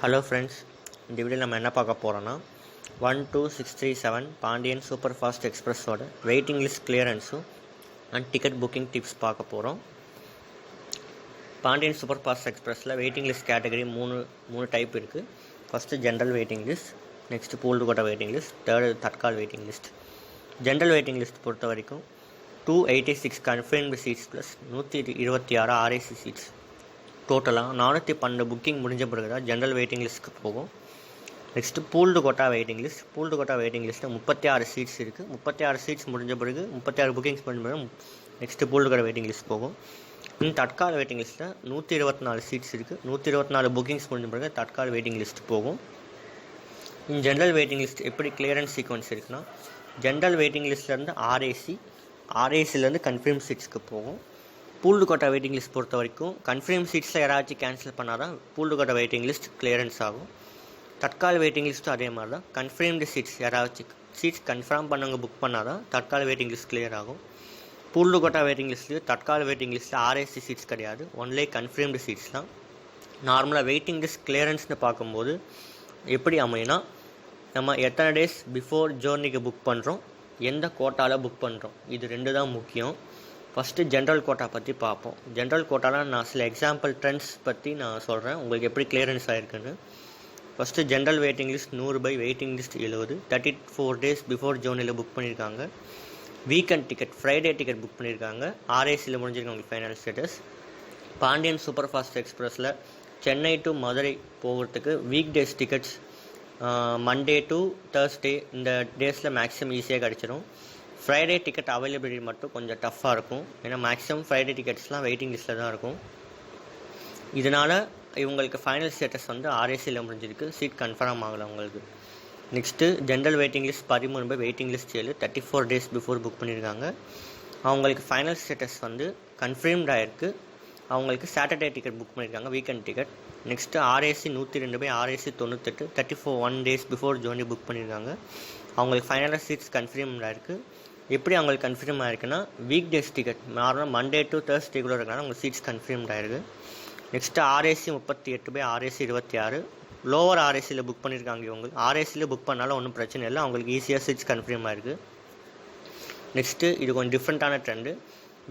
Hello friends, இந்த வீடியோவில் நம்ம என்ன பார்க்க போகிறோன்னா 12637 பாண்டியன் சூப்பர் ஃபாஸ்ட் எக்ஸ்பிரஸோட வெயிட்டிங் லிஸ்ட் கிளியரன்ஸும் அண்ட் டிக்கெட் புக்கிங் டிப்ஸ் பார்க்க போகிறோம். பாண்டியன் சூப்பர் ஃபாஸ்ட் எக்ஸ்பிரஸில் வெயிட்டிங் லிஸ்ட் கேட்டகரி மூணு டைப் இருக்குது. First general waiting list, next pooled quota waiting list, third Tatkal waiting list. General waiting list பொறுத்த வரைக்கும் 286 confirmed seats plus 126 RAC seats, டோட்டலாக 412 booking முடிஞ்ச பிறகு தான் ஜென்ரல் வெயிட்டிங் லிஸ்ட்டுக்கு போகும். Next pooled quota waiting list. Pooled quota waiting லிஸ்ட்டில் 36 seeds இருக்குது. 36 சீட்ஸ் முடிஞ்ச பிறகு 36 புக்கிங்ஸ் முடிஞ்ச பிறகு next pooled quota waiting list போகும். இந்த தட்கால் வெயிட்டிங் லிஸ்ட்டில் 124 சீட்ஸ் இருக்குது. 124 புக்கிங்ஸ் முடிஞ்ச பிறகு தட்கால் வெயிட்டிங் லிஸ்ட் போகும். இந்த ஜென்ரல் வெயிட்டிங் லிஸ்ட் எப்படி கிளியரன்ஸ் சீக்வன்ஸ் இருக்குன்னா, ஜென்ரல் வெயிட்டிங் லிஸ்ட்லேருந்து ஆர்ஏசிலேருந்து கன்ஃபர்ம் சீட்ஸ்க்கு போகும். பூல்டு கோட்டா வெயிட்டிங் லிஸ்ட் பொறுத்த வரைக்கும் கன்ஃபர்ம் சீட்ஸில் யாராச்சும் கேன்சல் பண்ணால் தான் pooled quota waiting list clearance ஆகும். தட்கால் வெயிட்டிங் லிஸ்ட்டும் அதே மாதிரி தான். கன்ஃபர்ம்டு சீட்ஸ் யாராச்சும் சீட்ஸ் கன்ஃபார்ம் பண்ணவங்க புக் பண்ணால் தான் தட்கால் வெயிட்டிங் லிஸ்ட் கிளியர் ஆகும். பூல்டு கோட்டா வெயிட்டிங் லிஸ்ட்லேயும் தட்கால் வெயிட்டிங் லிஸ்ட்டில் ஆர்ஏசி சீட்ஸ் கிடையாது, ஒன்லி கன்ஃபர்ம்டு சீட்ஸ் தான். நார்மலாக வெயிட்டிங் லிஸ்ட் கிளியரன்ஸ்னு பார்க்கும்போது எப்படி அமையும்னா, நம்ம எத்தனை டேஸ் பிஃபோர் ஜேர்னிக்கு புக் பண்ணுறோம், எந்த கோட்டாவில் புக் பண்ணுறோம், இது ரெண்டு தான் முக்கியம். ஃபஸ்ட்டு ஜென்ரல் கோட்டா பற்றி பார்ப்போம். ஜென்ரல் கோட்டாவில் நான் சில எக்ஸாம்பிள் ட்ரெண்ட்ஸ் பற்றி நான் சொல்கிறேன், உங்களுக்கு எப்படி கிளியரன்ஸ் ஆகிருக்குன்னு. First general waiting list 100 by waiting list 70, 34 days before ஜோனில் புக் பண்ணியிருக்காங்க. Weekend ticket, Friday ticket book பண்ணியிருக்காங்க. ஆர்ஏசியில் முடிஞ்சிருக்காங்க final status. Pandian super fast எக்ஸ்பிரஸில் சென்னை டு மதுரை போகிறதுக்கு weekdays tickets Monday to Thursday இந்த டேஸில் மேக்ஸிமம் ஈஸியாக கிடச்சிரும். ஃப்ரைடே டிக்கெட் அவைலபிலிட்டி மட்டும் கொஞ்சம் டஃப்பாக இருக்கும், ஏன்னா மேக்ஸிமம் ஃப்ரைடே டிக்கெட்ஸ்லாம் வெயிட்டிங் லிஸ்ட்டில் தான் இருக்கும். இதனால் இவங்களுக்கு ஃபைனல் ஸ்டேட்டஸ் வந்து ஆர்ஏசியில் முடிஞ்சிருக்கு, சீட் கன்ஃபார்ம் ஆகலை அவங்களுக்கு. Next general waiting list 13 by waiting list 7, 34 days before book பண்ணியிருக்காங்க. அவங்களுக்கு ஃபைனல் ஸ்டேட்டஸ் வந்து கன்ஃபர்ம்ட் ஆகிருக்கு. அவங்களுக்கு சாட்டர்டே டிக்கெட் புக் பண்ணியிருக்காங்க, weekend ticket. Next RAC 102 by RAC 98, 1 days before journey book பண்ணியிருக்காங்க. அவங்களுக்கு ஃபைனலாக சீட்ஸ் கன்ஃபர்ம்ட் ஆகிருக்கு. எப்படி அவங்களுக்கு கன்ஃபார்ம் ஆகிருக்குன்னா, வீக் டேஸ் டிக்கெட் நார்மலாக மண்டே டு தேர்ஸ்டேக்குள்ளே இருக்கிறனால அவங்க சீட்ஸ் கன்ஃபர்ம்ட் ஆகிருக்கு. Next RAC 38 by RAC 26, lower ஆர்ஏசியில் book பண்ணியிருக்காங்க. இவங்களுக்கு ஆர்ஏசியில் புக் பண்ணாலும் ஒன்றும் பிரச்சனை இல்லை, அவங்களுக்கு ஈஸியாக சீட்ஸ் கன்ஃபர்ம் ஆகிருக்கு. நெக்ஸ்ட்டு இது கொஞ்சம் டிஃப்ரெண்ட்டான trend.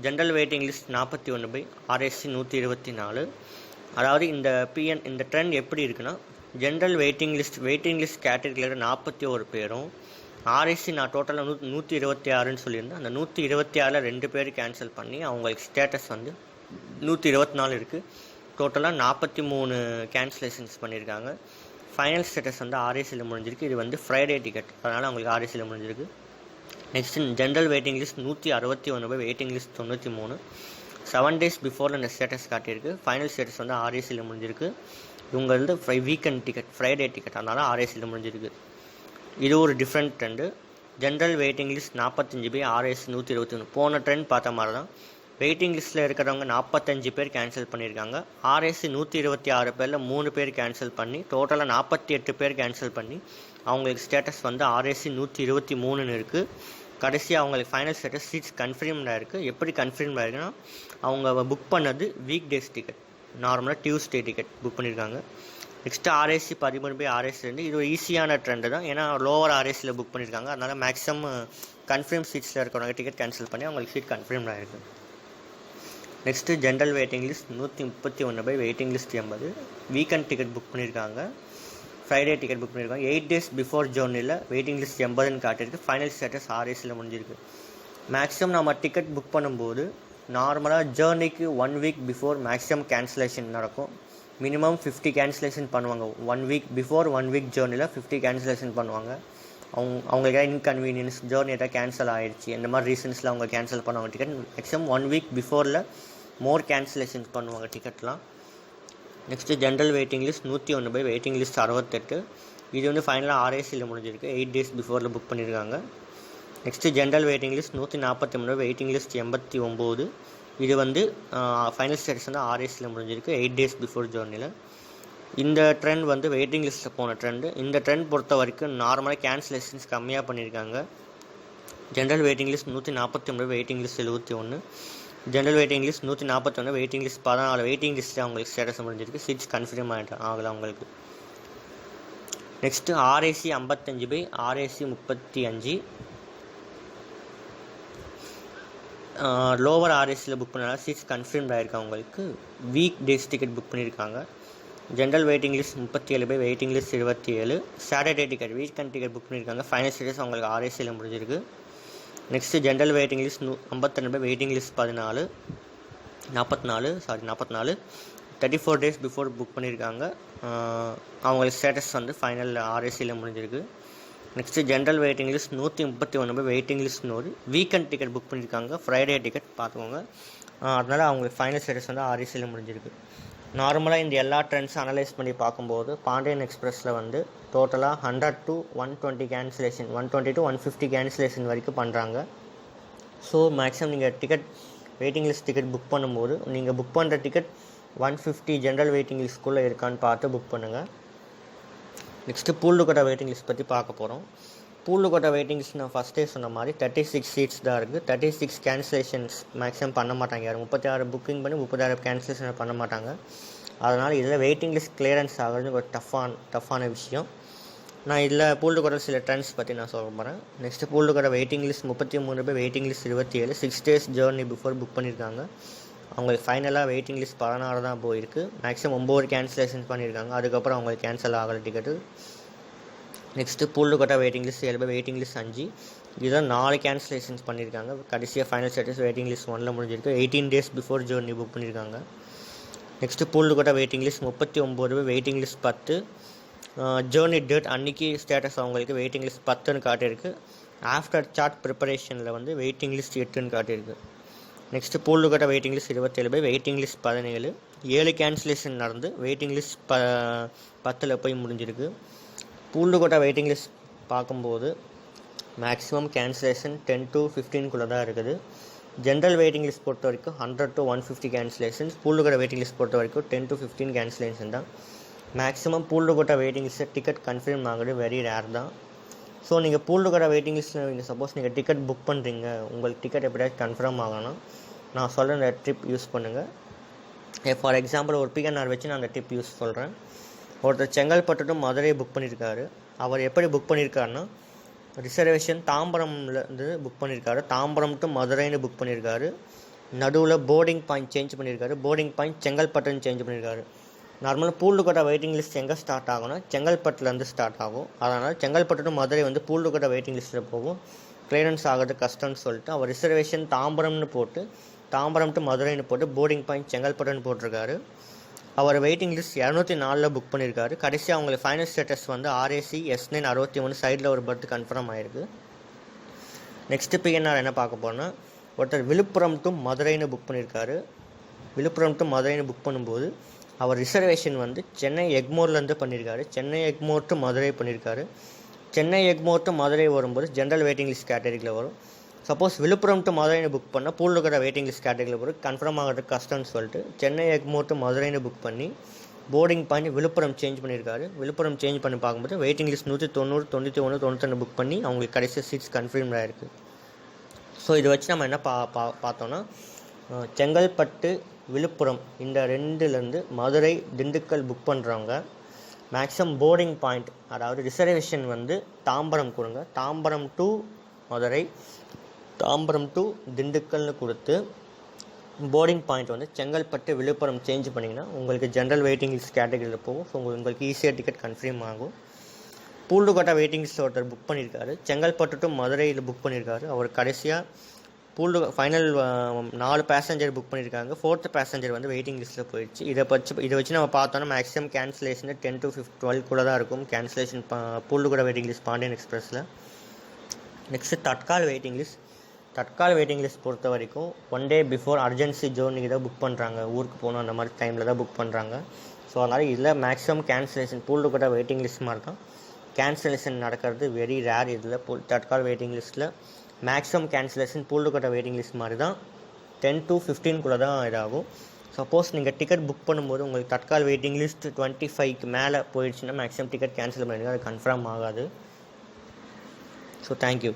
General waiting list 41 by RAC 124. அதாவது இந்த ட்ரெண்ட் எப்படி இருக்குன்னா, ஜென்ரல் வெயிட்டிங் லிஸ்ட் கேட்டகரியில் 41 பேரும், ஆர்ஏசி நான் டோட்டலாக 126ன்னு சொல்லியிருந்தேன். அந்த 126ல் 2 பேர் கேன்சல் பண்ணி அவங்களுக்கு ஸ்டேட்டஸ் வந்து 124 இருக்குது. டோட்டலாக 43 கேன்சலேஷன்ஸ் பண்ணியிருக்காங்க. ஃபைனல் ஸ்டேட்டஸ் வந்து ஆர்ஏசியில் முடிஞ்சிருக்கு. இது வந்து ஃப்ரைடே டிக்கெட், அதனால் அவங்களுக்கு ஆர்ஏசியில் முடிஞ்சிருக்கு. Next general waiting list 161 by waiting list 93, 7 days பிஃபோரில் இந்த ஸ்டேட்டஸ் காட்டியிருக்கு. ஃபைனல் ஸ்டேட்டஸ் வந்து ஆர்ஏசியில் முடிஞ்சிருக்கு. இவங்க வந்து வீக்கெண்ட் டிக்கெட், ஃப்ரைடே டிக்கெட், அதனால் ஆர்ஏசியில் முடிஞ்சிருக்கு. இது ஒரு different trend. General waiting list 45 by RAC 121. போன ட்ரெண்ட் பார்த்த மாதிரி தான். வெயிட்டிங் லிஸ்ட்டில் இருக்கிறவங்க 45 பேர் கேன்சல் பண்ணியிருக்காங்க. ஆர்ஏசி 126 பேரில் 3 பேர் கேன்சல் பண்ணி டோட்டலாக 48 பேர் கேன்சல் பண்ணி அவங்களுக்கு ஸ்டேட்டஸ் வந்து ஆர்ஏசி 123ன்னு இருக்குது. கடைசியாக அவங்களுக்கு ஃபைனல் ஸ்டேட்டஸ் சீட்ஸ் கன்ஃபர்ம்டாக இருக்குது. எப்படி கன்ஃபர்ம்டாக இருக்குன்னா, அவங்க புக் பண்ணது வீக் டேஸ் டிக்கெட், நார்மலாக டியூஸ்டே டிக்கெட் புக் பண்ணியிருக்காங்க. Next RAC 13 by RAC 2. இது ஒரு ஈஸியான ட்ரெண்டு தான், ஏன்னா லோவர் ஆர்ஏசியில் புக் பண்ணியிருக்காங்க. அதனால் மேக்ஸிமம் கன்ஃபர்ம் சீட்ஸில் இருக்கிறவங்க டிக்கெட் கேன்சல் பண்ணி அவங்களுக்கு சீட் கன்ஃபர்ம் ஆகிருக்கு. Next general waiting list 131 by waiting list 80, weekend ticket book பண்ணியிருக்காங்க. ஃப்ரைடே டிக்கெட் புக் பண்ணியிருக்காங்க. 8 டேஸ் பிஃபோர் ஜோனில் வெயிட்டிங் லிஸ்ட் 80ன்னு காட்டியிருக்கு. ஃபைனல் ஸ்டேட்டஸ் ஆர்ஏசியில் முடிஞ்சிருக்கு. மேக்ஸிமம் நம்ம டிக்கெட் புக் பண்ணும்போது நார்மலாக ஜேர்னிக்கு 1 வீக் பிஃபோர் மேக்ஸிமம் கேன்சலேஷன் நடக்கும். மினிமம் 50 கேன்சலேஷன் பண்ணுவாங்க. 1 வீக் பிஃபோர் 1 வீக் ஜேர்னியில் 50 கேன்சலேஷன் பண்ணுவாங்க. அவங்களுக்கு இன்கன்வீனியன்ஸ், ஜேர்னி ஏதாவது கேன்சல் ஆகிடுச்சு, இந்த மாதிரி ரீசன்ஸில் அவங்க கேன்சல் பண்ணுவாங்க டிக்கெட். மேக்ஸிமம் 1 வீக் பிஃபோரில் மோர் கேன்சலேஷன் பண்ணுவாங்க டிக்கெட்லாம். Next general waiting list 101 by waiting list 68. இது வந்து ஃபைனலாக ஆர்ஏசியில் முடிஞ்சிருக்கு. 8 டேஸ் பிஃபோரில் புக் பண்ணியிருக்காங்க. Next general waiting list 143 waiting list 89. இது வந்து ஃபைனல் ஸ்டேட்டஸ் வந்து ஆர்ஏசியில் முடிஞ்சிருக்கு 8 டேஸ் பிஃபோர் ஜேர்னியில். இந்த ட்ரெண்ட் வந்து வெயிட்டிங் லிஸ்ட்டில் போன ட்ரெண்டு. இந்த ட்ரெண்ட் பொறுத்த வரைக்கும் நார்மலாக கேன்சலேஷன்ஸ் கம்மியாக பண்ணியிருக்காங்க. General waiting list 149 waiting list 71, general waiting list 141, waiting list 14 waiting list அவங்களுக்கு ஸ்டேட்டஸ் முடிஞ்சிருக்கு. சீட்ஸ் கன்ஃபார்ம் ஆகலை அவங்களுக்கு. Next RAC 55 by RAC 35. Lower RACயில் புக் பண்ணனால சீட்ஸ் கன்ஃபார்ம்ட் ஆகிருக்கு. அவங்களுக்கு வீக் டேஸ் டிக்கெட் புக் பண்ணியிருக்காங்க. General waiting list 37 by waiting list 27. Saturday ticket weekend ticket book பண்ணியிருக்காங்க. ஃபைனல் ஸ்டேட்டஸ் அவங்களுக்கு RACயில் முடிஞ்சிருக்கு. Next general waiting list 52 by waiting list 44. 34 days before book பண்ணியிருக்காங்க. அவங்களுக்கு ஸ்டேட்டஸ் வந்து ஃபைனல் RACயில் முடிஞ்சிருக்கு. Next general waiting list 131 by waiting list 100. Weekend ticket book பண்ணியிருக்காங்க. ஃப்ரைடே டிக்கெட் பார்த்துக்கோங்க. அதனால் அவங்களுக்கு ஃபைனல் ஸ்டேட்டஸ் வந்து RACயில் முடிஞ்சிருக்கு. நார்மலாக இந்த எல்லா ட்ரெண்ட்ஸும் அனலைஸ் பண்ணி பார்க்கும்போது பாண்டியன் எக்ஸ்பிரஸில் வந்து டோட்டலாக 100 to 120 கேன்சலேஷன், 120 to 150 கேன்சலேஷன் வரைக்கும் பண்ணுறாங்க. ஸோ மேக்ஸிமம் நீங்கள் ticket waiting list ticket book பண்ணும்போது நீங்கள் புக் பண்ணுற டிக்கெட் 150 ஜென்ரல் வெயிட்டிங் லிஸ்ட்குள்ளே இருக்கான்னு பார்த்து புக் பண்ணுங்கள். Next pooled quota waiting list பற்றி பார்க்க போகிறோம். பூல்டு கோட்டா வெயிட்டிங் லிஸ்ட் நான் ஃபஸ்ட்டே சொன்ன மாதிரி 36 சீட்ஸ் தான் இருக்குது. 36 கேன்சலேஷன்ஸ் மேக்ஸிமம் பண்ண மாட்டாங்க. யாரும் 36 புக்கிங் பண்ணி 36 கேன்சலேஷன் பண்ண மாட்டாங்க. அதனால் இதில் வெயிட்டிங் லிஸ்ட் கிளியரன்ஸ் ஆகிறது ஒரு டஃப்பான விஷயம். நான் இதில் பூல்டு கோட்டா சில ட்ரெண்ட்ஸ் பற்றி நான் சொல்ல போகிறேன். Next pooled quota waiting list 33 by waiting list 27. 6 days journey before book பண்ணியிருக்காங்க. அவங்களுக்கு ஃபைனலாக வெயிட்டிங் லிஸ்ட் 16 தான் போயிருக்கு. மேக்ஸிமம் 9 கேன்சலேஷன் பண்ணியிருக்காங்க. அதுக்கப்புறம் அவங்களுக்கு கேன்சல் ஆகலை ticket. Next pooled quota waiting list 7 by waiting list 5. இதுதான் 4 கேன்சலேஷன்ஸ் பண்ணியிருக்காங்க. கடைசியாக ஃபைனல் ஸ்டேட்டஸ் வெயிட்டிங் லிஸ்ட் 1ல் முடிஞ்சிருக்கு. 18 days பிஃபோர் ஜேர்னி புக் பண்ணியிருக்காங்க. Next pooled quota waiting list 39 by waiting list 10. Journey date அன்றைக்கி ஸ்டேட்டஸ் அவங்களுக்கு வெயிட்டிங் லிஸ்ட் 10ன்னு காட்டியிருக்கு. ஆஃப்டர் சார்ட் ப்ரிப்பரேஷனில் வந்து வெயிட்டிங் லிஸ்ட் 8ன்னு காட்டியிருக்கு. Next pooled quota waiting list 27 by waiting list 17. 7 cancellation நடந்து வெயிட்டிங் லிஸ்ட் 10ல் போய் முடிஞ்சிருக்கு. பூல்டு கோட்டா வெயிட்டிங் லிஸ்ட் பார்க்கும்போது மேக்ஸிமம் கேன்சலேஷன் 10 to 15 தான் இருக்குது. ஜென்ரல் வெயிட்டிங் லிஸ்ட் பொறுத்த வரைக்கும் 100 to 150 cancellations. Pooled quota waiting list பொறுத்த வரைக்கும் 10 to 15 கேன்சலேஷன் தான். மேக்ஸிமம் பூல்டு கோட்டா வெயிட்டிங் லிஸ்ட்டை டிக்கெட் கன்ஃபார்ம் ஆகுறது வெரி ரேர் தான். ஸோ நீங்கள் பூல்டு கோட்டா வெயிட்டிங் லிஸ்ட்டில் நீங்கள் சப்போஸ் நீங்கள் டிக்கெட் புக் பண்ணுறீங்க, உங்களுக்கு டிக்கெட் எப்படியாவது கன்ஃபார்ம் ஆகணும், நான் சொல்கிற அந்த ட்ரிப் யூஸ் பண்ணுங்கள். ஃபார் எக்ஸாம்பிள் ஒரு PNR வச்சு நான் அந்த ட்ரிப் யூஸ் சொல்கிறேன். ஒருத்தர் செங்கல்பட்டு டு மதுரை புக் பண்ணியிருக்காரு. அவர் எப்படி புக் பண்ணியிருக்காருன்னா ரிசர்வேஷன் தாம்பரம்லேருந்து புக் பண்ணியிருக்காரு. தாம்பரம் டு மதுரைன்னு புக் பண்ணியிருக்காரு. நடுவில் போர்டிங் பாயிண்ட் சேஞ்ச் பண்ணியிருக்காரு. போர்டிங் பாயிண்ட் செங்கல்பட்டுன்னு சேஞ்ச் பண்ணியிருக்காரு. நார்மலாக பூல்டு கோட்டா வெயிட்டிங் லிஸ்ட் எங்கே ஸ்டார்ட் ஆகும்னா செங்கல்பட்டுலேருந்து ஸ்டார்ட் ஆகும். அதனால் செங்கல்பட்டு டு மதுரை வந்து பூல்டு கோட்டா வெயிட்டிங் லிஸ்ட்டில் போகும். கிளியரன்ஸ் ஆகிறது கஷ்டம்னு சொல்லிட்டு அவர் ரிசர்வேஷன் தாம்பரம்னு போட்டு தாம்பரம் டு மதுரைன்னு போட்டு போர்டிங் பாயிண்ட் செங்கல்பட்டுன்னு போட்டிருக்காரு. அவர் வெயிட்டிங் லிஸ்ட் 204 புக் பண்ணியிருக்காரு. கடைசியாக அவங்களுக்கு ஃபைனல் ஸ்டேட்டஸ் வந்து RAC S9 61 சைடில் ஒரு பர்த் கன்ஃபார்ம் ஆகிருக்கு. நெக்ஸ்ட்டு PNR என்ன பார்க்க போகிறோன்னா ஒருத்தர் விழுப்புரம் டு மதுரைன்னு புக் பண்ணியிருக்காரு. விழுப்புரம் டு மதுரைன்னு புக் பண்ணும்போது அவர் ரிசர்வேஷன் வந்து சென்னை எக்மோர்லேருந்து பண்ணியிருக்காரு. சென்னை எக்மோர் டு மதுரை பண்ணியிருக்காரு. சென்னை எக்மோர் டு மதுரை வரும்போது ஜென்ரல் வெயிட்டிங் லிஸ்ட் கேட்டகரியில் வரும். சப்போஸ் விழுப்புரம் டு மதுரைன்னு புக் பண்ணால் பூல்டு கோட்டா வெயிட்டிங் லிஸ்ட் கேட்டகரியில் வரும். கன்ஃபார்ம் ஆகிறது கஷ்டம்னு சொல்லிட்டு சென்னை எக்மோர் டு மதுரைன்னு புக் பண்ணி போர்டிங் பாயிண்ட் விழுப்புரம் சேஞ்ச் பண்ணியிருக்காரு. விழுப்புரம் சேஞ்ச் பண்ணி பார்க்கும்போது வெயிட்டிங் லிஸ்ட் 190, 91, 92 புக் பண்ணி அவங்களுக்கு கடைசி சீட்ஸ் கன்ஃபார்ம் ஆகிருக்கு. ஸோ இதை வச்சு நம்ம என்ன பார்த்தோன்னா செங்கல்பட்டு விழுப்புரம் இந்த 2லேருந்து மதுரை திண்டுக்கல் புக் பண்ணுறவங்க மேக்ஸிமம் போர்டிங் பாயிண்ட் அதாவது ரிசர்வேஷன் வந்து தாம்பரம் கொடுங்க. தாம்பரம் டு மதுரை, தாம்பரம் டு திண்டுக்கல்னு கொடுத்து போர்டிங் பாயிண்ட் வந்து செங்கல்பட்டு விழுப்புரம் சேஞ்ச் பண்ணிங்கன்னா உங்களுக்கு ஜென்ரல் வெயிட்டிங் லிஸ்ட் கேட்டகரியில் போகும். ஸோ உங்களுக்கு ஈஸியாக டிக்கெட் கன்ஃபார்ம் ஆகும். பூல்டு கோட்டா வெயிட்டிங் லிஸ்ட் ஒருத்தர் புக் பண்ணியிருக்காரு. செங்கல்பட்டு டு மதுரையில் புக் பண்ணியிருக்காரு. அவர் கடைசியாக பூல்டு ஃபைனல் 4 பேசஞ்சர் புக் பண்ணியிருக்காங்க. 4th பேசஞ்சர் வந்து வெயிட்டிங் லிஸ்ட்டில் போயிடுச்சு. இதை வச்சு நம்ம பார்த்தோன்னா மேக்ஸிமம் கேன்சலேஷன் 10 to 12 தான் இருக்கும் cancellation pooled quota waiting list Pandian எக்ஸ்பிரஸில். Next Tatkal waiting list. Tatkal waiting list பொறுத்த வரைக்கும் 1 day பிஃபோர் அர்ஜென்சி ஜோர்னிக்கு தான் புக் பண்ணுறாங்க. ஊருக்கு போகணும் அந்த மாதிரி டைமில் தான் புக் பண்ணுறாங்க. ஸோ அதனால் இதில் maximum cancellation pooled quota waiting list மாதிரி தான் கேன்சலேஷன் நடக்கிறது வெரி ரேர். இதில் தட்கால் வெயிட்டிங் லிஸ்ட்டில் maximum cancellation pooled quota waiting list மாதிரி தான் 10 to 15 தான் இதாகும். சப்போஸ் நீங்கள் டிக்கெட் புக் பண்ணும்போது உங்களுக்கு தட்கால் வெயிட்டிங் லிஸ்ட் 25க்கு மேலே போயிடுச்சுன்னா மேக்ஸிமம் டிக்கெட் கேன்சல் பண்ணிடுங்க. அது கன்ஃபார்ம் ஆகாது. So thank you.